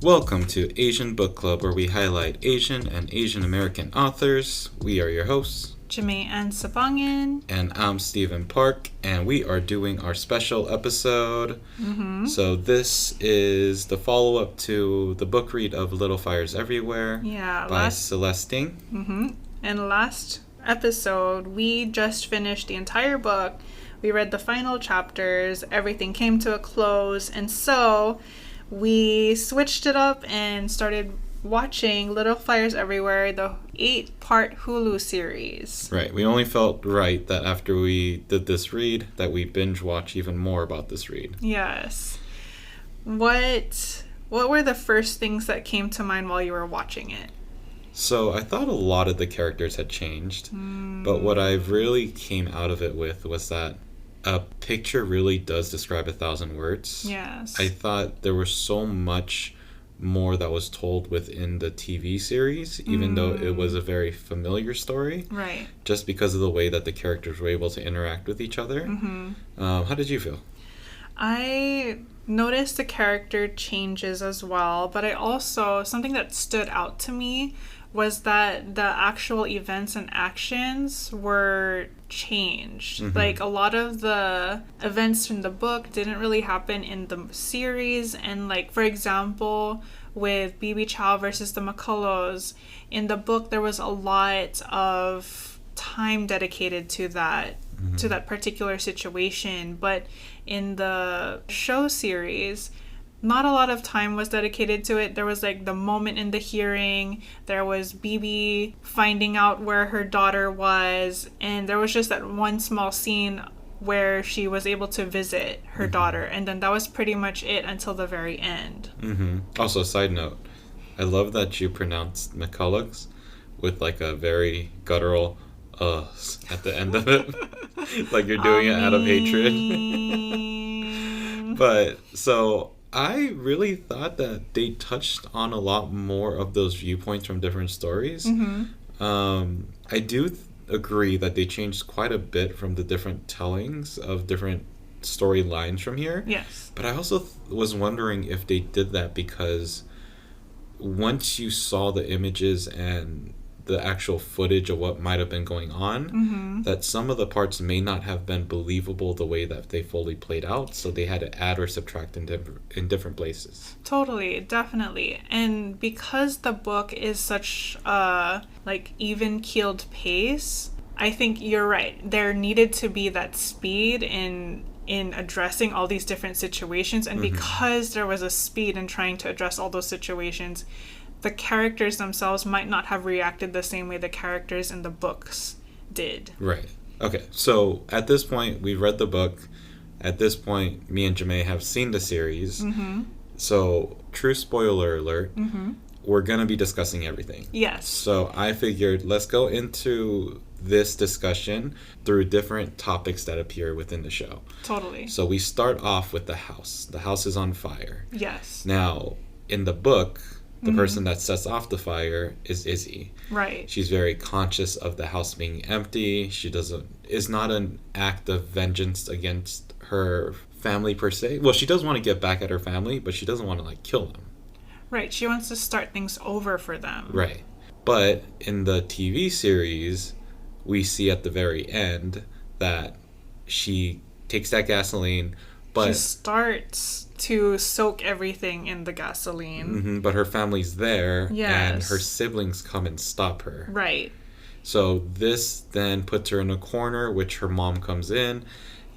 Welcome to Asian Book Club, where we highlight Asian and Asian American authors. We are your hosts, Jamae and Sabangan. and I'm Steven Park, and we are doing our special episode. So this is the follow-up to the book read of Little Fires Everywhere by Celeste. And last episode, we just finished the entire book. We read the final chapters. Everything came to a close, and so we switched it up and started watching Little Fires Everywhere, the 8-part Hulu series. Right. We only felt right that after we did this read, that we binge watch even more about this read. Yes. What were the first things that came to mind while you were watching it? So I thought a lot of the characters had changed, but what I really came out of it with was that a picture really does describe 1,000 words. Yes. I thought there was so much more that was told within the TV series, even though it was a very familiar story. Right. Just because of the way that the characters were able to interact with each other. How did you feel? I noticed the character changes as well, but I also, something that stood out to me was that the actual events and actions were changed. Like, a lot of the events from the book didn't really happen in the series, and like, for example, with BB Chow versus the McCullows, in the book there was a lot of time dedicated to that particular situation, but in the show series, not a lot of time was dedicated to it. There was like the moment in the hearing, there was BB finding out where her daughter was, and there was just that one small scene where she was able to visit her daughter, and then that was pretty much it until the very end. Also, side note, I love that you pronounced McCulloch's with like a very guttural at the end of it. Like you're doing it out of hatred. But so I really thought that they touched on a lot more of those viewpoints from different stories. I do agree that they changed quite a bit from the different tellings of different storylines from here. Yes. But I also was wondering if they did that because once you saw the images and the actual footage of what might have been going on, that some of the parts may not have been believable the way that they fully played out, so they had to add or subtract in different places. Totally, definitely. And because the book is such a like even-keeled pace, I think you're right. There needed to be that speed in addressing all these different situations, and because there was a speed in trying to address all those situations, the characters themselves might not have reacted the same way the characters in the books did. Right. Okay, so at this point, we've read the book. At this point, me and Jamae have seen the series. So, true spoiler alert, we're going to be discussing everything. Yes. So, I figured let's go into this discussion through different topics that appear within the show. Totally. So, we start off with the house. The house is on fire. Yes. Now, in the book, the person that sets off the fire is Izzy. Right. She's very conscious of the house being empty. Is not an act of vengeance against her family per se. Well, she does want to get back at her family, but she doesn't want to like kill them. Right. She wants to start things over for them. Right. But in the TV series, we see at the very end that she takes that gasoline, but she starts to soak everything in the gasoline. But her family's there, Yes. and her siblings come and stop her. Right. So this then puts her in a corner, which her mom comes in,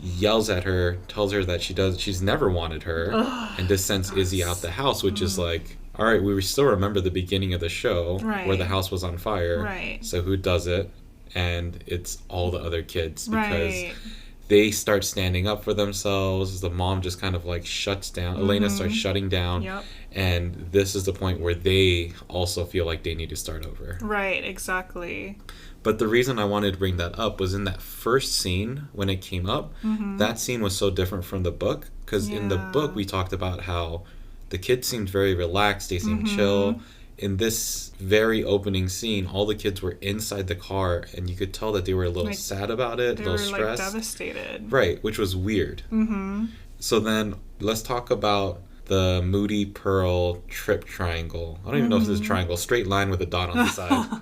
yells at her, tells her that she's never wanted her, and this sends Izzy out the house, which is like, all right, we still remember the beginning of the show where the house was on fire. Right. So who does it? And it's all the other kids because Right. they start standing up for themselves. The mom just kind of like shuts down. Elena starts shutting down. Yep. And this is the point where they also feel like they need to start over. Right, exactly. But the reason I wanted to bring that up was in that first scene when it came up, that scene was so different from the book. Because in the book, we talked about how the kids seemed very relaxed. They seemed chill. In this very opening scene, all the kids were inside the car, and you could tell that they were a little sad about it, a little stressed. They were like devastated. Right, which was weird. So then let's talk about the Moody, Pearl, Trip triangle. I don't even know if this is a triangle. Straight line with a dot on the side.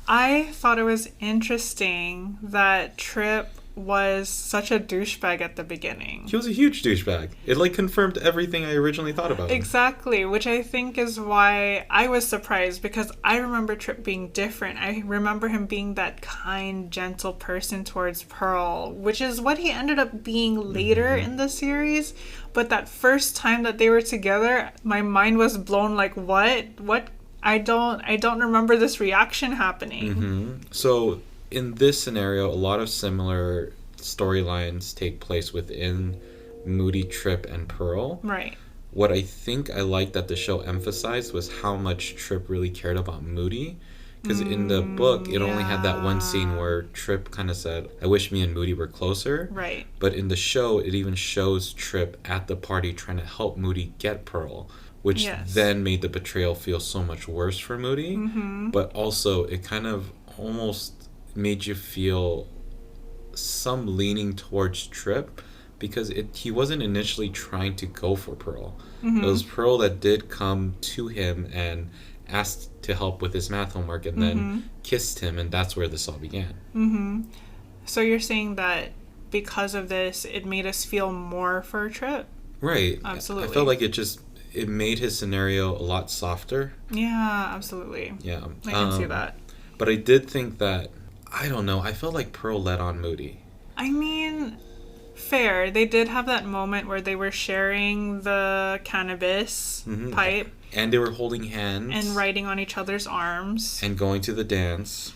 I thought it was interesting that Trip was such a douchebag at the beginning. He was a huge douchebag. It like confirmed everything I originally thought about him. Exactly, which I think is why I was surprised, because I remember Trip being different. I remember him being that kind, gentle person towards Pearl, which is what he ended up being later in the series. But that first time that they were together, my mind was blown. Like, what? I don't remember this reaction happening. So in this scenario, a lot of similar storylines take place within Moody, Trip, and Pearl. Right. What I think I liked that the show emphasized was how much Trip really cared about Moody. Because in the book, it only had that one scene where Trip kind of said, I wish me and Moody were closer. Right. But in the show, it even shows Trip at the party trying to help Moody get Pearl, which then made the betrayal feel so much worse for Moody. But also, it kind of almost made you feel some leaning towards Trip, because he wasn't initially trying to go for Pearl. It was Pearl that did come to him and asked to help with his math homework, and then kissed him, and that's where this all began. So you're saying that because of this, it made us feel more for Trip? Right. Absolutely. I felt like it made his scenario a lot softer. Yeah, absolutely. Yeah. I can see that. But I did think that, I don't know, I felt like Pearl led on Moody. I mean, fair. They did have that moment where they were sharing the cannabis pipe. And they were holding hands. And riding on each other's arms. And going to the dance.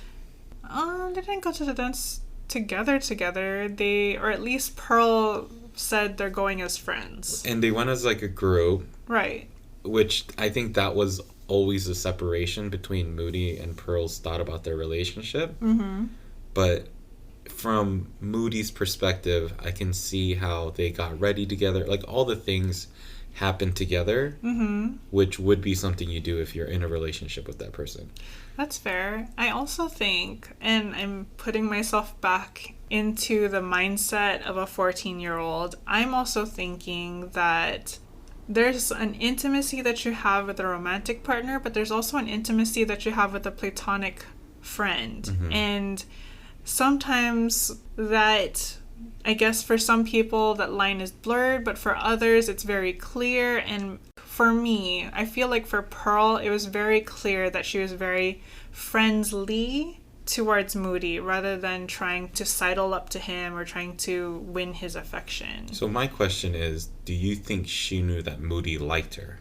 They didn't go to the dance together. They, or at least Pearl said they're going as friends. And they went as like a group. Right. Which I think that was always a separation between Moody and Pearl's thought about their relationship. But from Moody's perspective, I can see how they got ready together. Like, all the things happened together, which would be something you do if you're in a relationship with that person. That's fair. I also think, and I'm putting myself back into the mindset of a 14-year-old, I'm also thinking that there's an intimacy that you have with a romantic partner, but there's also an intimacy that you have with a platonic friend. And sometimes that, I guess for some people that line is blurred, but for others it's very clear. And for me, I feel like for Pearl, it was very clear that she was very friendly towards Moody rather than trying to sidle up to him or trying to win his affection. So my question is, do you think she knew that Moody liked her?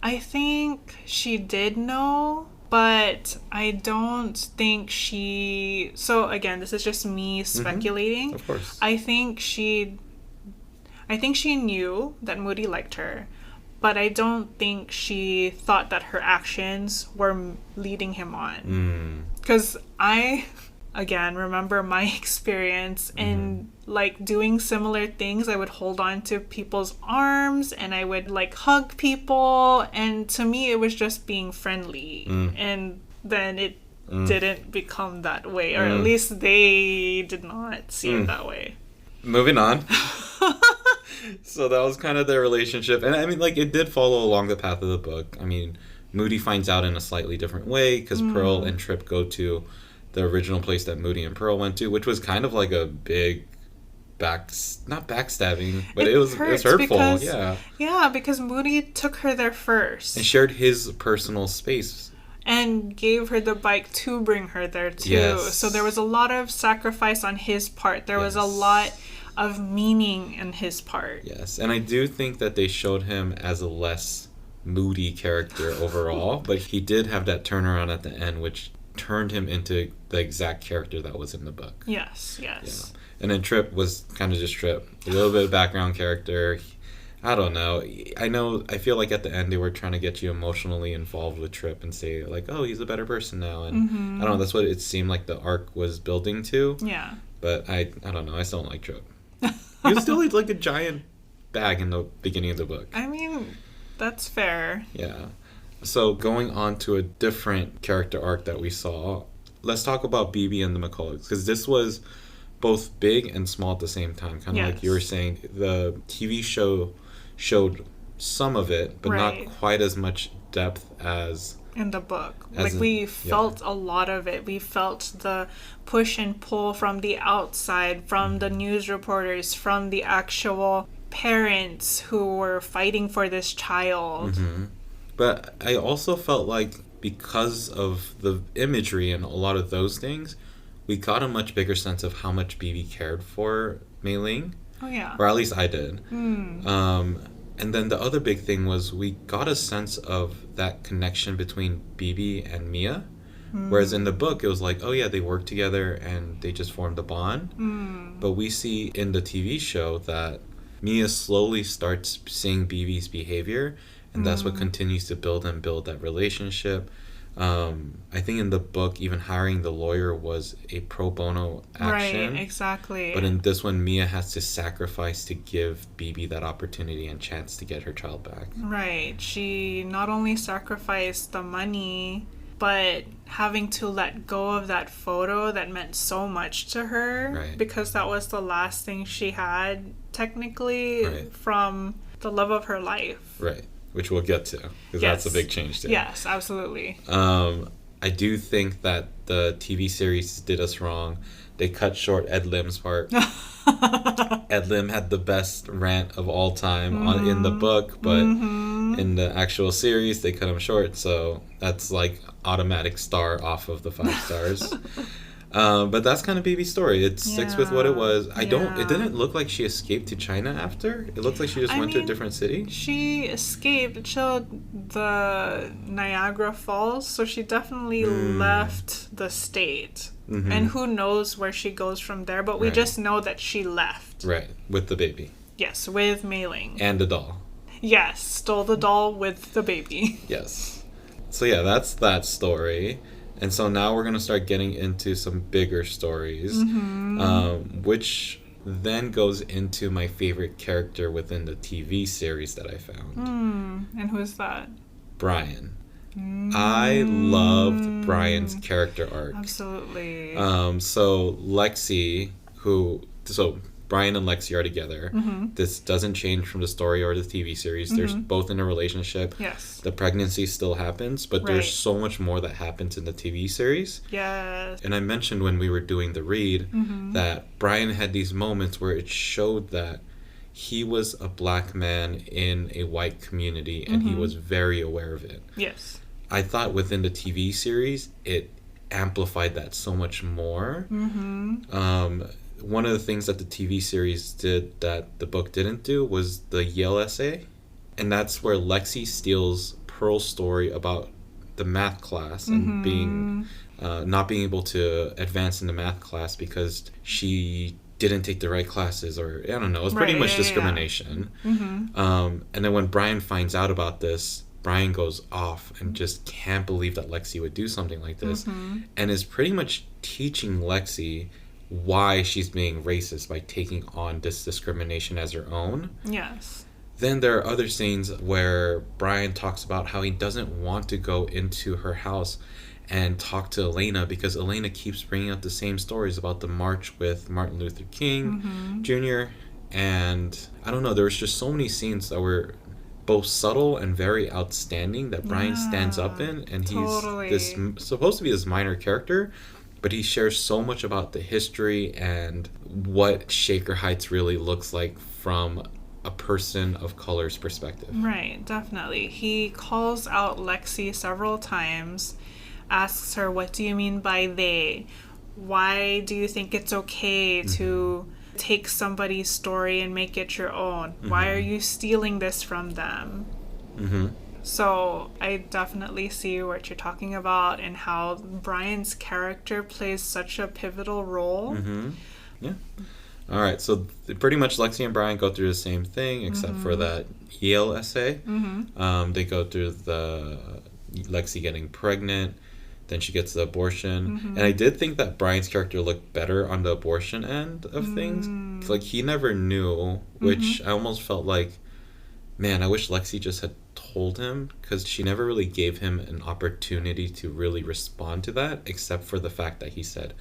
I think she did know, but I don't think she... So again, this is just me speculating. Of course. I think she knew that Moody liked her, but I don't think she thought that her actions were leading him on. Because I, again, remember my experience in like doing similar things. I would hold on to people's arms and I would like hug people, and to me it was just being friendly. And then it didn't become that way, or at least they did not see it that way. Moving on. So that was kind of their relationship. And I mean, like, it did follow along the path of the book. I mean, Moody finds out in a slightly different way because Pearl and Trip go to the original place that Moody and Pearl went to, which was kind of like a big not backstabbing, but it was hurtful. Because, yeah, because Moody took her there first. And shared his personal space. And gave her the bike to bring her there too. Yes. So there was a lot of sacrifice on his part. There was a lot of meaning in his part. Yes, and I do think that they showed him as a less moody character overall, but he did have that turnaround at the end, which turned him into the exact character that was in the book. Yes. Yeah. And then Trip was kind of just Trip. A little bit of background character. I don't know. I feel like at the end they were trying to get you emotionally involved with Trip and say, like, oh, he's a better person now. And I don't know, that's what it seemed like the arc was building to. Yeah. But I don't know. I still don't like Trip. He was still like a giant bag in the beginning of the book. I mean, that's fair. Yeah. So going on to a different character arc that we saw, let's talk about BB and the McCulloughs, because this was both big and small at the same time. Kind of like you were saying, the TV show showed some of it, but Right. not quite as much depth as In the book. As Like, in- we yeah. felt a lot of it. We felt the push and pull from the outside, from the news reporters, from the actual parents who were fighting for this child. But I also felt like because of the imagery and a lot of those things, we got a much bigger sense of how much BB cared for Mei Ling, Oh, yeah. or at least I did. And then the other big thing was we got a sense of that connection between BB and Mia. Whereas in the book, it was like, oh yeah, they worked together and they just formed a bond. But we see in the TV show that Mia slowly starts seeing BB's behavior, and that's what continues to build that relationship. I think in the book, even hiring the lawyer was a pro bono action. Right, exactly. But in this one, Mia has to sacrifice to give BB that opportunity and chance to get her child back. Right. She not only sacrificed the money, but having to let go of that photo that meant so much to her. Right. Because that was the last thing she had, technically, Right. from the love of her life. Right. Which we'll get to, because that's a big change too. Yes, absolutely. I do think that the TV series did us wrong. They cut short Ed Lim's part. Ed Lim had the best rant of all time in the book, but in the actual series, they cut him short. So that's like automatic star off of the 5 stars. But that's kind of BB's story. It sticks with what it was. It didn't look like she escaped to China after. It looked like she just went to a different city. She escaped. It showed the Niagara Falls, so she definitely left the state. And who knows where she goes from there, but we just know that she left. Right, with the baby. Yes, with Mei Ling. And the doll. Yes, stole the doll with the baby. Yes. So yeah, that's that story. And so now we're going to start getting into some bigger stories, which then goes into my favorite character within the TV series that I found. And who's that? Brian. I loved Brian's character arc. Absolutely. So Lexi, so Brian and Lexi are together. This doesn't change from the story or the TV series. They're both in a relationship. Yes. The pregnancy still happens, but there's so much more that happens in the TV series. Yes. And I mentioned when we were doing the read that Brian had these moments where it showed that he was a black man in a white community and he was very aware of it. Yes. I thought within the TV series, it amplified that so much more. One of the things that the TV series did that the book didn't do was the Yale essay. And that's where Lexi steals Pearl's story about the math class and being not being able to advance in the math class because she didn't take the right classes, or I don't know, it's pretty much discrimination. And then when Brian finds out about this, Brian goes off and just can't believe that Lexi would do something like this, and is pretty much teaching Lexi why she's being racist by taking on this discrimination as her own. Yes. Then there are other scenes where Brian talks about how he doesn't want to go into her house and talk to Elena because Elena keeps bringing up the same stories about the march with Martin Luther King Jr. And I don't know, there was just so many scenes that were both subtle and very outstanding that Brian stands up in, and he's this supposed to be this minor character, but he shares so much about the history and what Shaker Heights really looks like from a person of color's perspective. Right, definitely. He calls out Lexi several times, asks her, what do you mean by they? Why do you think it's okay to take somebody's story and make it your own? Why are you stealing this from them? So I definitely see what you're talking about and how Brian's character plays such a pivotal role. Yeah. All right, so pretty much Lexi and Brian go through the same thing except for that Yale essay. They go through the Lexi getting pregnant, then she gets the abortion. And I did think that Brian's character looked better on the abortion end of things. Like, he never knew, which I almost felt like, man, I wish Lexi just had told him, because she never really gave him an opportunity to really respond to that, except for the fact that he said,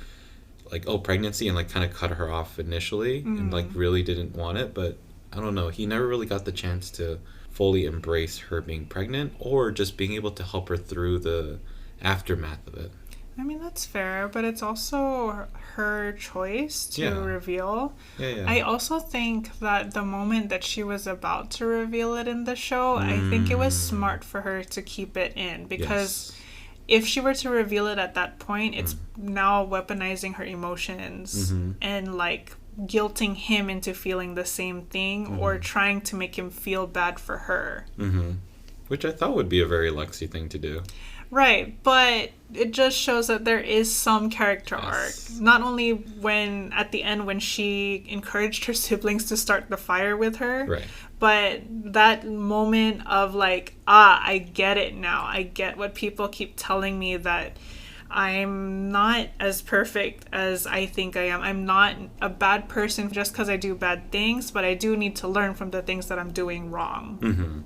like, oh, pregnancy, and like kind of cut her off initially and like really didn't want it. But I don't know, he never really got the chance to fully embrace her being pregnant or just being able to help her through the aftermath of it. I mean, that's fair, but it's also her choice to reveal. Yeah. I also think that the moment that she was about to reveal it in the show, I think it was smart for her to keep it in, because if she were to reveal it at that point, it's now weaponizing her emotions and like guilting him into feeling the same thing or trying to make him feel bad for her. Which I thought would be a very Lexi thing to do. Right, but it just shows that there is some character arc. Not only when, at the end, when she encouraged her siblings to start the fire with her, but that moment of like, I get it now. I get what people keep telling me, that I'm not as perfect as I think I am. I'm not a bad person just because I do bad things, but I do need to learn from the things that I'm doing wrong.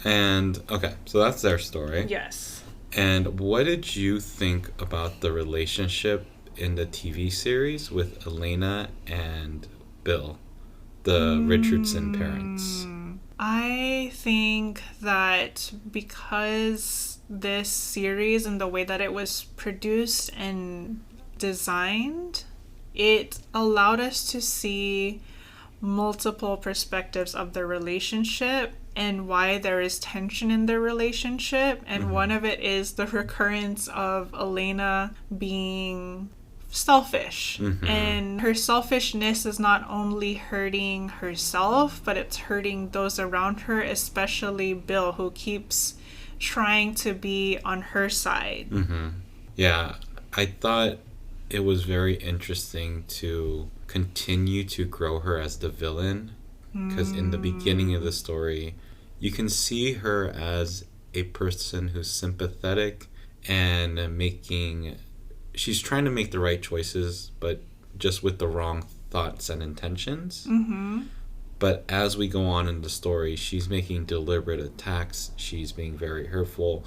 And, okay, so that's their story. Yes. And what did you think about the relationship in the TV series with Elena and Bill, the Richardson parents? I think that because this series and the way that it was produced and designed, it allowed us to see multiple perspectives of the relationship and why there is tension in their relationship. And one of it is the recurrence of Elena being selfish. And her selfishness is not only hurting herself, but it's hurting those around her, especially Bill, who keeps trying to be on her side. Yeah, I thought it was very interesting to continue to grow her as the villain, because in the beginning of the story you can see her as a person who's sympathetic and she's trying to make the right choices, but just with the wrong thoughts and intentions. But as we go on in the story, she's making deliberate attacks, she's being very hurtful,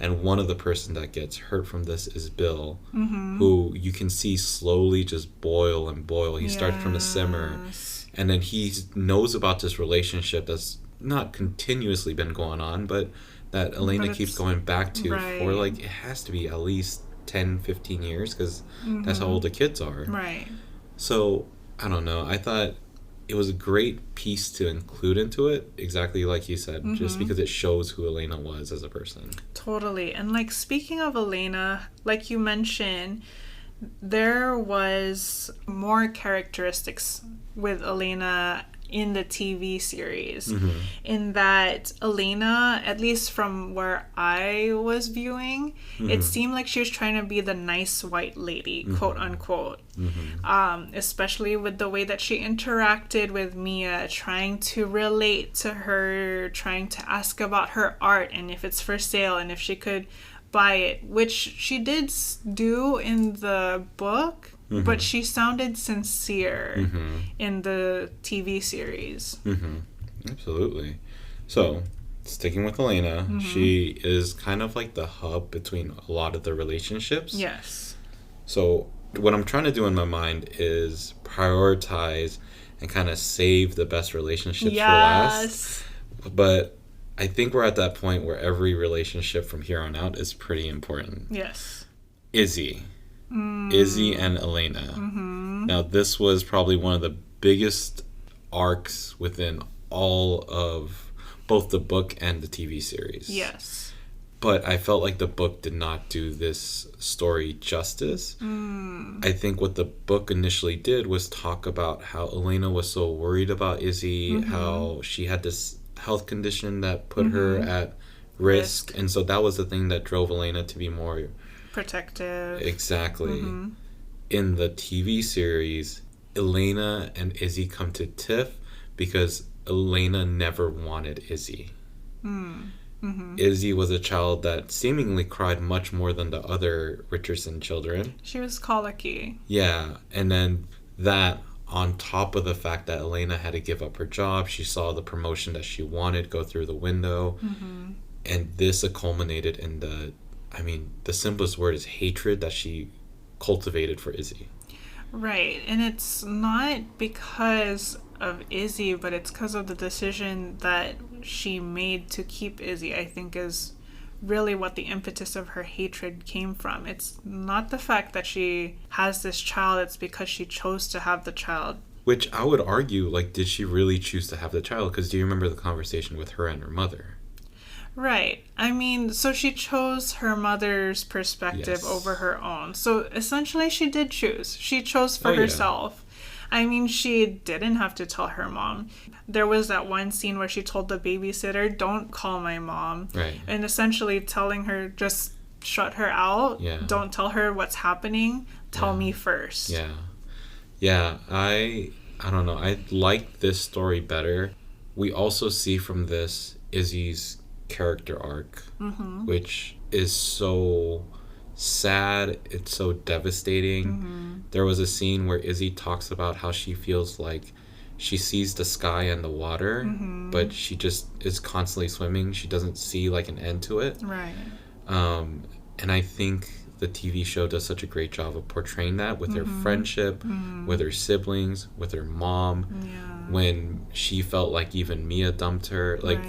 and one of the person that gets hurt from this is Bill, who you can see slowly just boil and boil. He starts from a simmer, and then he knows about this relationship that's not continuously been going on, but that Elena keeps going back to for like, it has to be at least 10, 15 years, because that's how old the kids are. So, I don't know. I thought it was a great piece to include into it, exactly like you said, just because it shows who Elena was as a person. Totally. And like, speaking of Elena, like you mentioned, there was more characteristics with Elena in the TV series, in that Elena, at least from where I was viewing, it seemed like she was trying to be the nice white lady, quote unquote, especially with the way that she interacted with Mia, trying to relate to her, trying to ask about her art and if it's for sale and if she could buy it, which she did do in the book. But she sounded sincere in the TV series. Absolutely. So, sticking with Elena, she is kind of like the hub between a lot of the relationships. Yes. So, what I'm trying to do in my mind is prioritize and kind of save the best relationships for last. But I think we're at that point where every relationship from here on out is pretty important. Yes. Izzy and Elena. Now, this was probably one of the biggest arcs within all of both the book and the TV series. Yes. But I felt like the book did not do this story justice. I think what the book initially did was talk about how Elena was so worried about Izzy, how she had this health condition that put her at risk. And so that was the thing that drove Elena to be more protective. Exactly. In the TV series, Elena and Izzy come to tiff because Elena never wanted Izzy. Izzy was a child that seemingly cried much more than the other Richardson children. She was colicky. Yeah, and then that on top of the fact that Elena had to give up her job, she saw the promotion that she wanted go through the window, and this culminated in the simplest word is hatred that she cultivated for Izzy. Right, and it's not because of Izzy, but it's because of the decision that she made to keep Izzy, I think, is really what the impetus of her hatred came from. It's not the fact that she has this child, it's because she chose to have the child. Which I would argue, like, did she really choose to have the child? Because do you remember the conversation with her and her mother? Right. I mean, so she chose her mother's perspective over her own. So essentially she did choose. She chose for herself. I mean, she didn't have to tell her mom. There was that one scene where she told the babysitter, don't call my mom. Right. And essentially telling her, just shut her out. Yeah. Don't tell her what's happening. Tell me first. Yeah. Yeah. I don't know. I like this story better. We also see from this Izzy's character arc, which is so sad. It's so devastating. There was a scene where Izzy talks about how she feels like she sees the sky and the water, but she just is constantly swimming. She doesn't see like an end to it. Right. And I think the TV show does such a great job of portraying that with her friendship, with her siblings, with her mom. When she felt like even Mia dumped her, like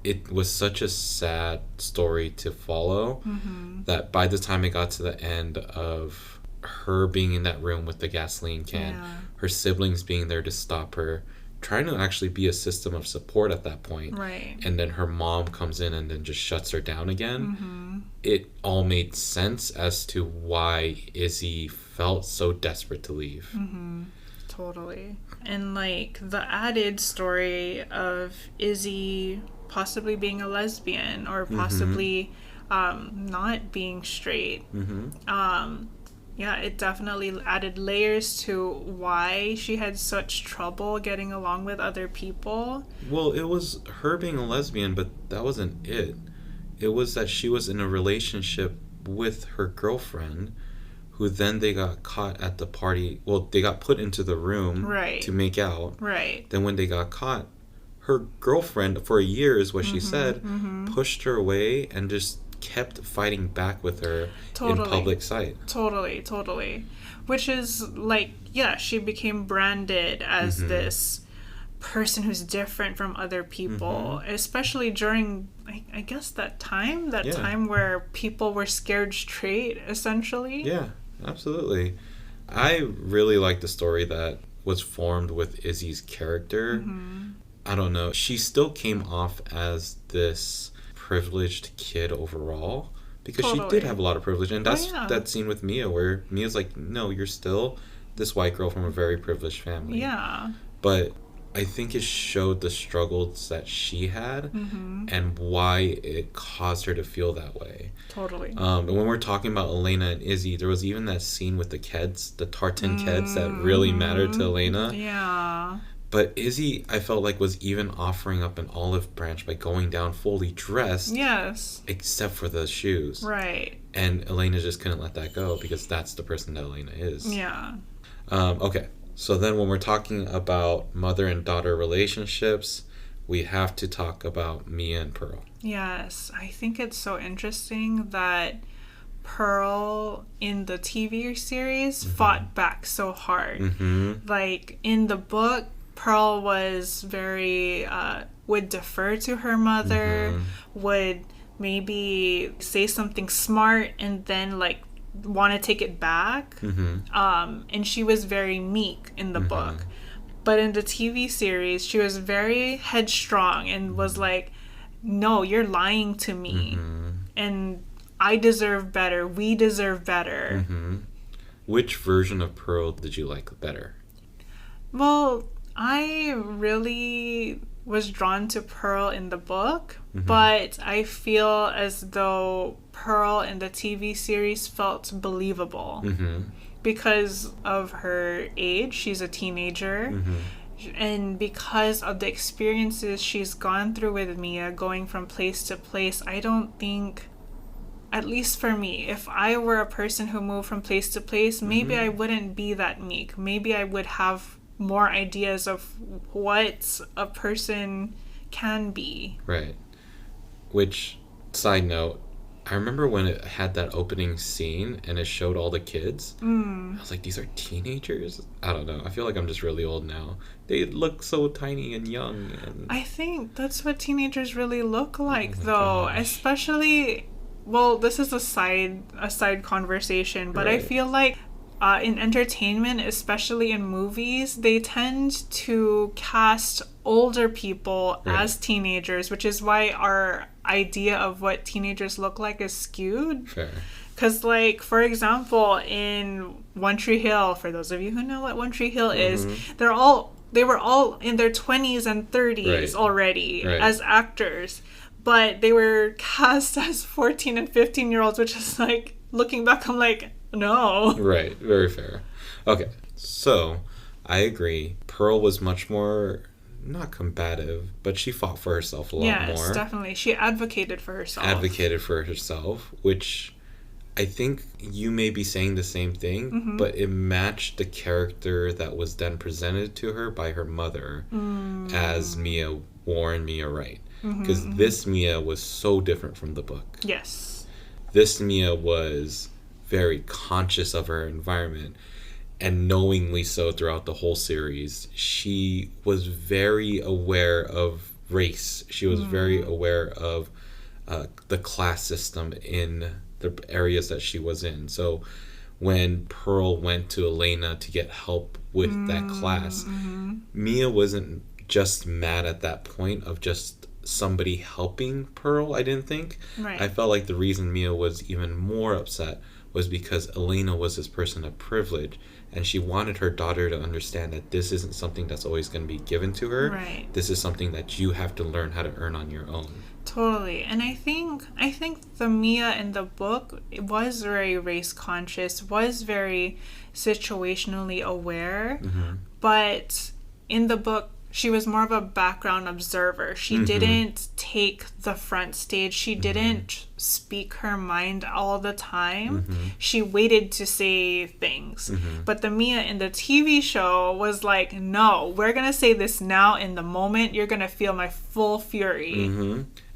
it was such a sad story to follow that by the time it got to the end of her being in that room with the gasoline can, her siblings being there to stop her, trying to actually be a system of support at that point, and then her mom comes in and then just shuts her down again, it all made sense as to why Izzy felt so desperate to leave. Totally. And like the added story of Izzy possibly being a lesbian or possibly not being straight. Yeah, it definitely added layers to why she had such trouble getting along with other people. Well, it was her being a lesbian, but that wasn't it. It was that she was in a relationship with her girlfriend, who then they got caught at the party. Well, they got put into the room to make out. Then when they got caught, her girlfriend, for a year is what she said, pushed her away and just kept fighting back with her in public sight. Totally. Which is like, yeah, she became branded as this person who's different from other people, especially during, I guess, that time where people were scared straight, essentially. Yeah, absolutely. I really like the story that was formed with Izzy's character. I don't know. She still came off as this privileged kid overall, because she did have a lot of privilege, and that's that scene with Mia where Mia's like, no, you're still this white girl from a very privileged family. But I think it showed the struggles that she had and why it caused her to feel that way. And when we're talking about Elena and Izzy, there was even that scene with the Keds, the tartan Keds, that really mattered to Elena. But Izzy, I felt like, was even offering up an olive branch by going down fully dressed. Except for the shoes. And Elena just couldn't let that go because that's the person that Elena is. Okay. So then when we're talking about mother and daughter relationships, we have to talk about Mia and Pearl. Yes. I think it's so interesting that Pearl in the TV series fought back so hard. Like in the book, Pearl was very, would defer to her mother, would maybe say something smart and then like want to take it back. And she was very meek in the book. But in the TV series, she was very headstrong and was like, no, you're lying to me. And I deserve better. We deserve better. Which version of Pearl did you like better? Well, I really was drawn to Pearl in the book, but I feel as though Pearl in the TV series felt believable because of her age. She's a teenager. And because of the experiences she's gone through with Mia, going from place to place, I don't think, at least for me, if I were a person who moved from place to place, maybe I wouldn't be that meek. Maybe I would have more ideas of what a person can be. Which, side note, I remember when it had that opening scene and it showed all the kids. I was like, these are teenagers? I don't know. I feel like I'm just really old now. They look so tiny and young. And I think that's what teenagers really look like, my though. gosh. Especially, well, this is a side conversation, but I Right. feel like in entertainment, especially in movies, they tend to cast older people Right. as teenagers, which is why our idea of what teenagers look like is skewed. Fair. Because, like, for example, in One Tree Hill, for those of you who know what One Tree Hill is, they were all in their 20s and 30s Right. already Right. as actors. But they were cast as 14 and 15-year-olds, which is like, looking back, I'm like, no. Right. Very fair. Okay. So, I agree. Pearl was much more, not combative, but she fought for herself a lot Yes, more. definitely. She advocated for herself. Advocated for herself, which I think you may be saying the same thing, but it matched the character that was then presented to her by her mother as Mia Warren, Mia Wright. Because this Mia was so different from the book. Yes. This Mia was very conscious of her environment, and knowingly so throughout the whole series. She was very aware of race. She was very aware of the class system in the areas that she was in. So when Pearl went to Elena to get help with that class, Mia wasn't just mad at that point of just somebody helping Pearl, I didn't think. Right. I felt like the reason Mia was even more upset was because Elena was this person of privilege, and she wanted her daughter to understand that this isn't something that's always going to be given to her. Right. This is something that you have to learn how to earn on your own. Totally. And I think the Mia in the book was very race conscious, was very situationally aware, but in the book she was more of a background observer. She didn't take the front stage. She didn't speak her mind all the time. She waited to say things. But the Mia in the TV show was like, no, we're going to say this now in the moment. You're going to feel my full fury.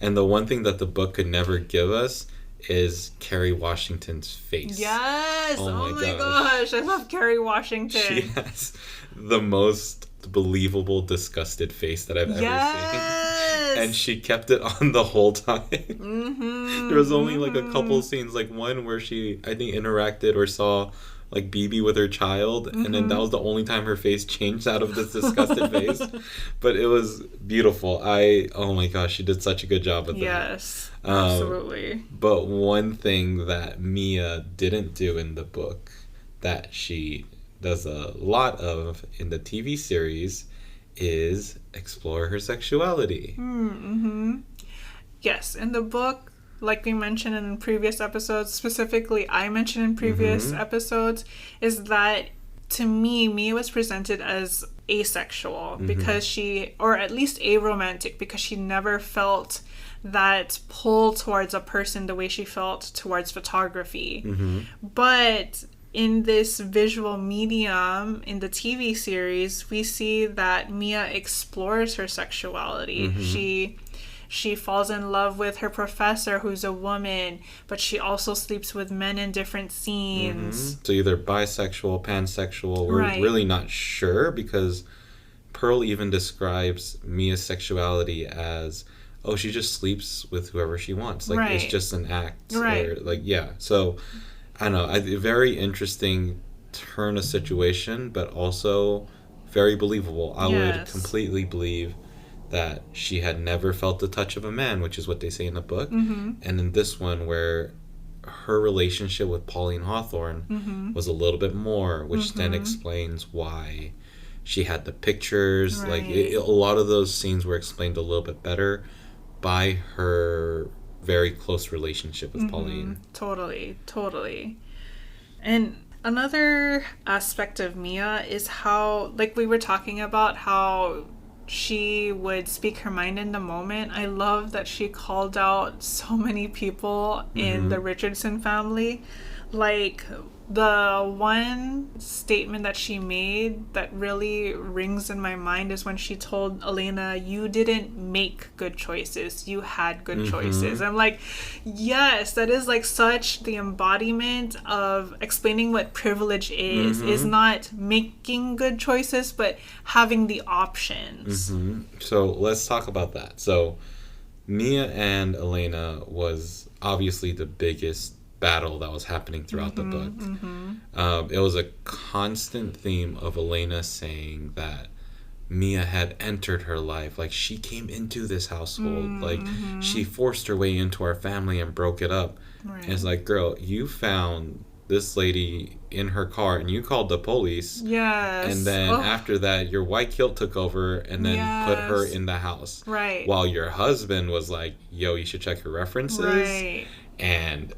And the one thing that the book could never give us is Kerry Washington's face. Yes. Oh Oh my my gosh. gosh. I love Kerry Washington. She has the most believable disgusted face that I've ever seen, and she kept it on the whole time. There was only like a couple scenes, like one where she, I think, interacted or saw like BB with her child, and then that was the only time her face changed out of this disgusted face. But it was beautiful. Oh my gosh, she did such a good job with that. Yes, absolutely. But one thing that Mia didn't do in the book that she does a lot of in the TV series is explore her sexuality. Yes, in the book, like we mentioned in previous episodes, specifically I mentioned in previous episodes, is that to me, Mia was presented as asexual because she, or at least aromantic, because she never felt that pull towards a person the way she felt towards photography. But in this visual medium, in the TV series, we see that Mia explores her sexuality. She falls in love with her professor, who's a woman, but she also sleeps with men in different scenes. So either bisexual, pansexual, we're Right. really not sure, because Pearl even describes Mia's sexuality as, oh, she just sleeps with whoever she wants. Like, it's Right. just an act. Right. Or, like, yeah. So, I don't know. A very interesting turn of situation, but also very believable. I would Yes. completely believe that she had never felt the touch of a man, which is what they say in the book. And in this one, where her relationship with Pauline Hawthorne was a little bit more, which then explains why she had the pictures. Like, Right. a lot of those scenes were explained a little bit better by her very close relationship with Pauline. Totally. And another aspect of Mia is how, like we were talking about, how she would speak her mind in the moment. I love that she called out so many people in the Richardson family. Like, the one statement that she made that really rings in my mind is when she told Elena, "You didn't make good choices, you had good choices." I'm like, yes, that is like such the embodiment of explaining what privilege is not making good choices, but having the options. So let's talk about that. So Mia and Elena was obviously the biggest battle that was happening throughout the book. It was a constant theme of Elena saying that Mia had entered her life. Like, she came into this household. Like, she forced her way into our family and broke it up. Right. And it's like, girl, you found this lady in her car and you called the police. Yes. And then after that, your white kilt took over and then put her in the house. Right. While your husband was like, yo, you should check her references. Right. And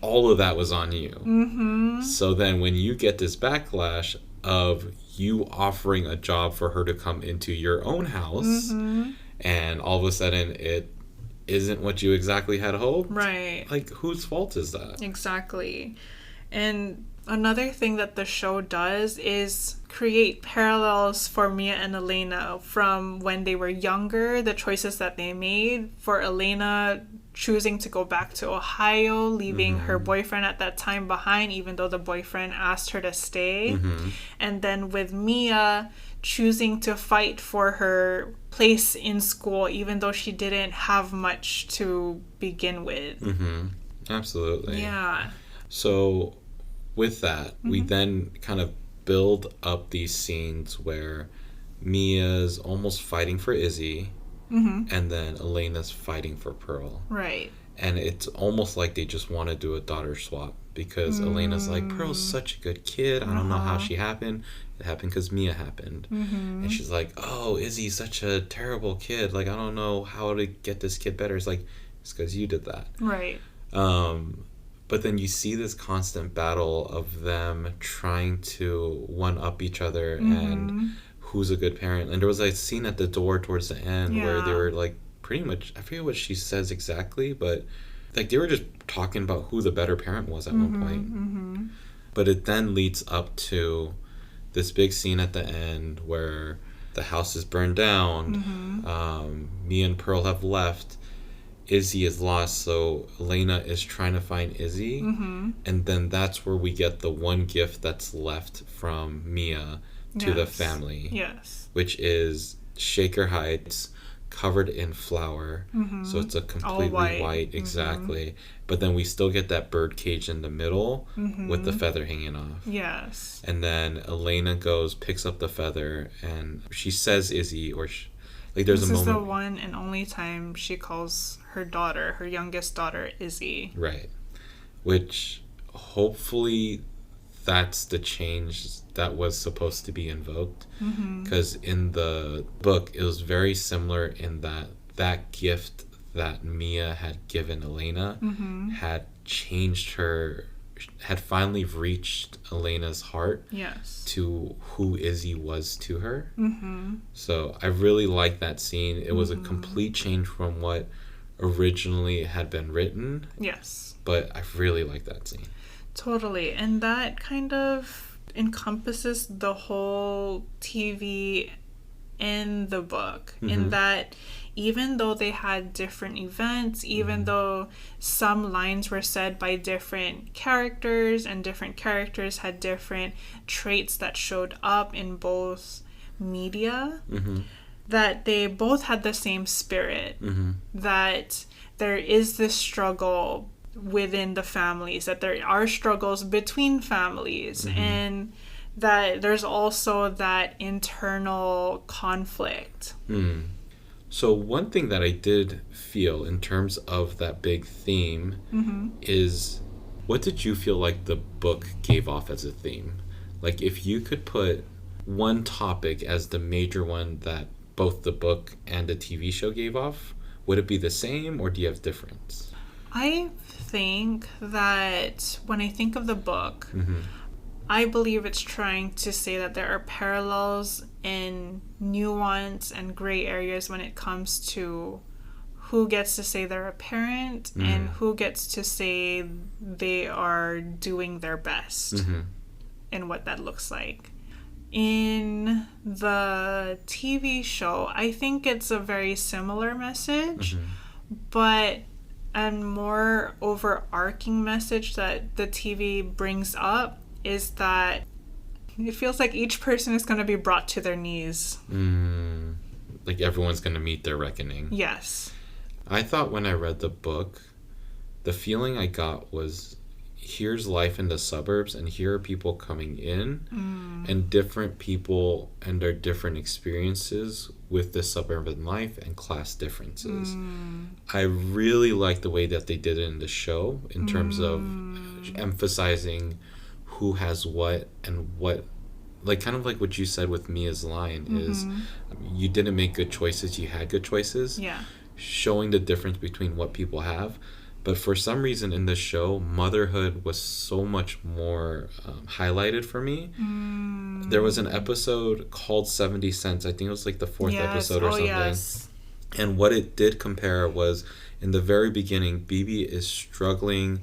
all of that was on you. So then when you get this backlash of you offering a job for her to come into your own house, and all of a sudden it isn't what you exactly had hoped. Right. Like, whose fault is that? Exactly. And another thing that the show does is create parallels for Mia and Elena from when they were younger, the choices that they made. For Elena choosing to go back to Ohio, leaving her boyfriend at that time behind, even though the boyfriend asked her to stay. And then with Mia choosing to fight for her place in school, even though she didn't have much to begin with. Absolutely. Yeah. So with that, we then kind of build up these scenes where Mia's almost fighting for Izzy, and then Elena's fighting for Pearl. Right. And it's almost like they just want to do a daughter swap because Elena's like, Pearl's such a good kid. I don't know how she happened. It happened because Mia happened. And she's like, oh, Izzy's such a terrible kid. Like, I don't know how to get this kid better. It's like, it's because you did that. Right. But then you see this constant battle of them trying to one-up each other and who's a good parent. And there was a scene at the door towards the end where they were like, pretty much, I forget what she says exactly, but like they were just talking about who the better parent was at one point. But it then leads up to this big scene at the end where the house is burned down. Me and Pearl have left. Izzy is lost, so Elena is trying to find Izzy. And then that's where we get the one gift that's left from Mia to the family. Yes. Which is Shaker Heights, covered in flour. So it's a completely white. Exactly. But then we still get that bird cage in the middle with the feather hanging off. Yes. And then Elena goes, picks up the feather, and she says Izzy, or like there's a moment. This is the one and only time she calls her daughter, her youngest daughter, Izzy. Right. Which hopefully that's the change that was supposed to be invoked. Because in the book, it was very similar in that gift that Mia had given Elena had changed her, had finally reached Elena's heart to who Izzy was to her. So I really liked that scene. It was a complete change from what originally had been written. Yes. But I really liked that scene. Totally. And that kind of encompasses the whole TV and the book, in that even though they had different events, even though some lines were said by different characters and different characters had different traits that showed up in both media, that they both had the same spirit, that there is this struggle within the families, that there are struggles between families, and that there's also that internal conflict. So one thing that I did feel in terms of that big theme is, what did you feel like the book gave off as a theme? Like, if you could put one topic as the major one that both the book and the TV show gave off, would it be the same, or do you have difference? I think that when I think of the book, I believe it's trying to say that there are parallels and nuance and gray areas when it comes to who gets to say they're a parent and who gets to say they are doing their best and what that looks like. In the TV show, I think it's a very similar message, but a more overarching message that the TV brings up is that it feels like each person is going to be brought to their knees. Like everyone's going to meet their reckoning. Yes. I thought when I read the book, the feeling I got was, here's life in the suburbs, and here are people coming in, and different people and their different experiences with the suburban life and class differences. I really like the way that they did it in the show in terms of emphasizing who has what and what, like kind of like what you said with Mia's line is, you didn't make good choices, you had good choices. Yeah. Showing the difference between what people have. But for some reason in the show, motherhood was so much more highlighted for me. There was an episode called 70 Cents. I think it was like the fourth episode or something. Yes. And what it did compare was, in the very beginning, Bibi is struggling.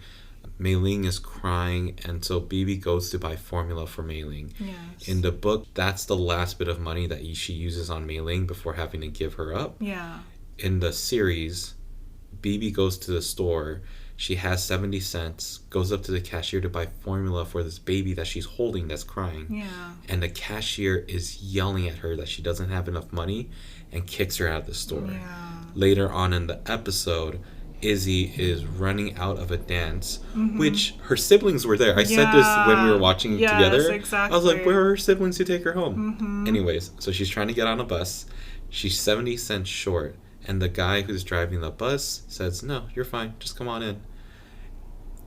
Mei Ling is crying, and so Bibi goes to buy formula for Mei Ling. Yes. In the book, that's the last bit of money that she uses on Mei Ling before having to give her up. Yeah. In the series, Bibi goes to the store. She has 70 cents, goes up to the cashier to buy formula for this baby that she's holding that's crying. Yeah. And the cashier is yelling at her that she doesn't have enough money and kicks her out of the store. Yeah. Later on in the episode, Izzy is running out of a dance, which her siblings were there. I said this when we were watching together. Exactly. I was like, where are her siblings to take her home? Anyways, so she's trying to get on a bus. She's 70 cents short. And the guy who's driving the bus says, no, you're fine. Just come on in.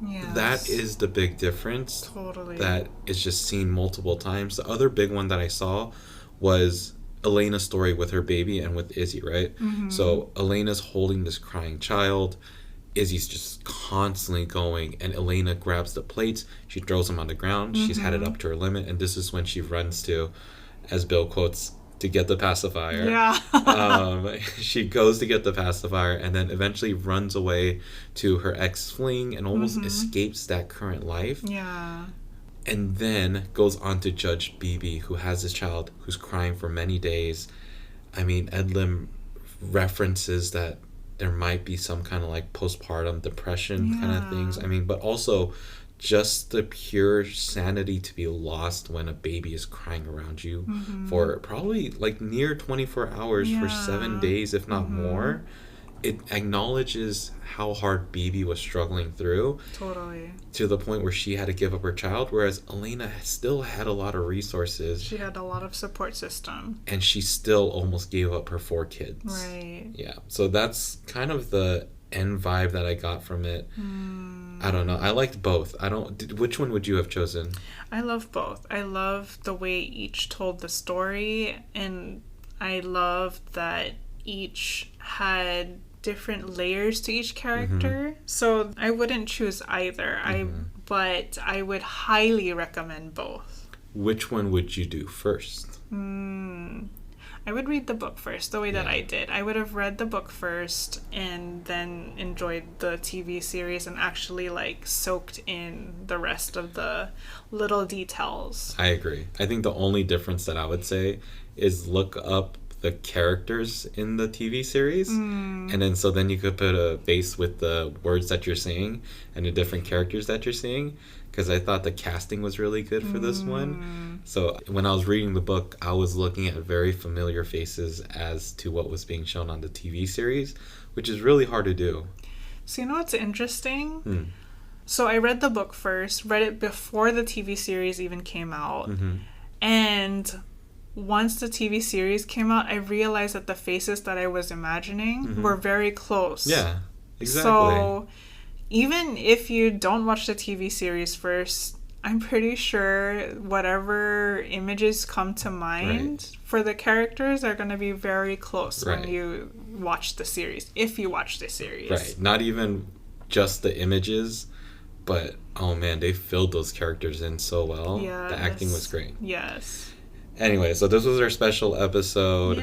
Yes. That is the big difference. Totally. That is just seen multiple times. The other big one that I saw was Elena's story with her baby and with Izzy, right? So Elena's holding this crying child. Izzy's just constantly going, and Elena grabs the plates. She throws them on the ground. She's had it up to her limit, and this is when she runs to, as Bill quotes, to get the pacifier. Yeah. She goes to get the pacifier and then eventually runs away to her ex-fling and almost escapes that current life. Yeah. And then goes on to judge Bibi, who has this child who's crying for many days. I mean, Ed Lim references that there might be some kind of like postpartum depression kind of things. I mean, but also just the pure sanity to be lost when a baby is crying around you for probably like near 24 hours for 7 days, if not more. It acknowledges how hard Bibi was struggling through. Totally. To the point where she had to give up her child, whereas Elena still had a lot of resources. She had a lot of support system. And she still almost gave up her 4 kids. Right. Yeah. So that's kind of the end vibe that I got from it. I don't know. I liked both. Which one would you have chosen? I love both. I love the way each told the story, and I love that each had different layers to each character. So I wouldn't choose either. But I would highly recommend both. Which one would you do first? I would read the book first, the way that I did. I would have read the book first and then enjoyed the TV series and actually like soaked in the rest of the little details. I agree. I think the only difference that I would say is look up the characters in the TV series, and then you could put a face with the words that you're saying and the different characters that you're seeing, because I thought the casting was really good for this one. So when I was reading the book, I was looking at very familiar faces as to what was being shown on the TV series, which is really hard to do. So you know what's interesting? So I read the book first, read it before the TV series even came out, and once the TV series came out, I realized that the faces that I was imagining were very close. Yeah, exactly. So even if you don't watch the TV series first, I'm pretty sure whatever images come to mind for the characters are going to be very close when you watch the series, if you watch the series. Right. Not even just the images, but, oh man, they filled those characters in so well. Yes. The acting was great. Yes. Anyway, so this was our special episode.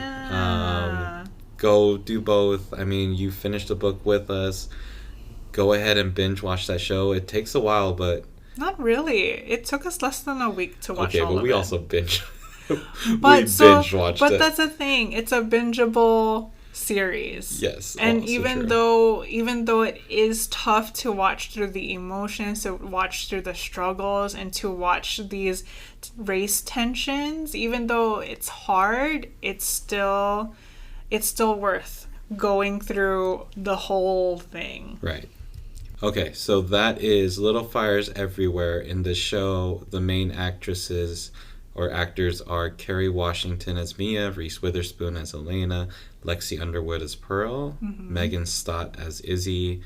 go do both. I mean, you finished the book with us. Go ahead and binge watch that show. It takes a while, but not really. It took us less than a week to watch all of it. Okay, but we also binge. Binge watched but it. that's the thing. It's a bingeable series. Yes. And even though it is tough to watch through the emotions, to watch through the struggles, and to watch these race tensions, even though it's hard, it's still worth going through the whole thing. Right. Okay, so that is Little Fires Everywhere. In the show, the main actresses or actors are Kerry Washington as Mia, Reese Witherspoon as Elena, Lexi Underwood as Pearl, Megan Stott as Izzy,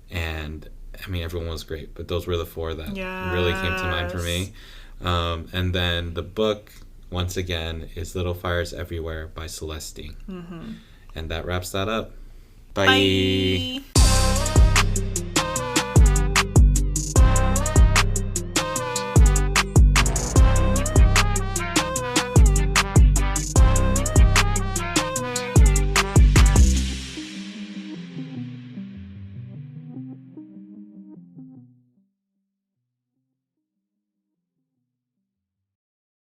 and I mean, everyone was great, but those were the four that really came to mind for me. And then the book, once again, is Little Fires Everywhere by Celeste. And that wraps that up. Bye.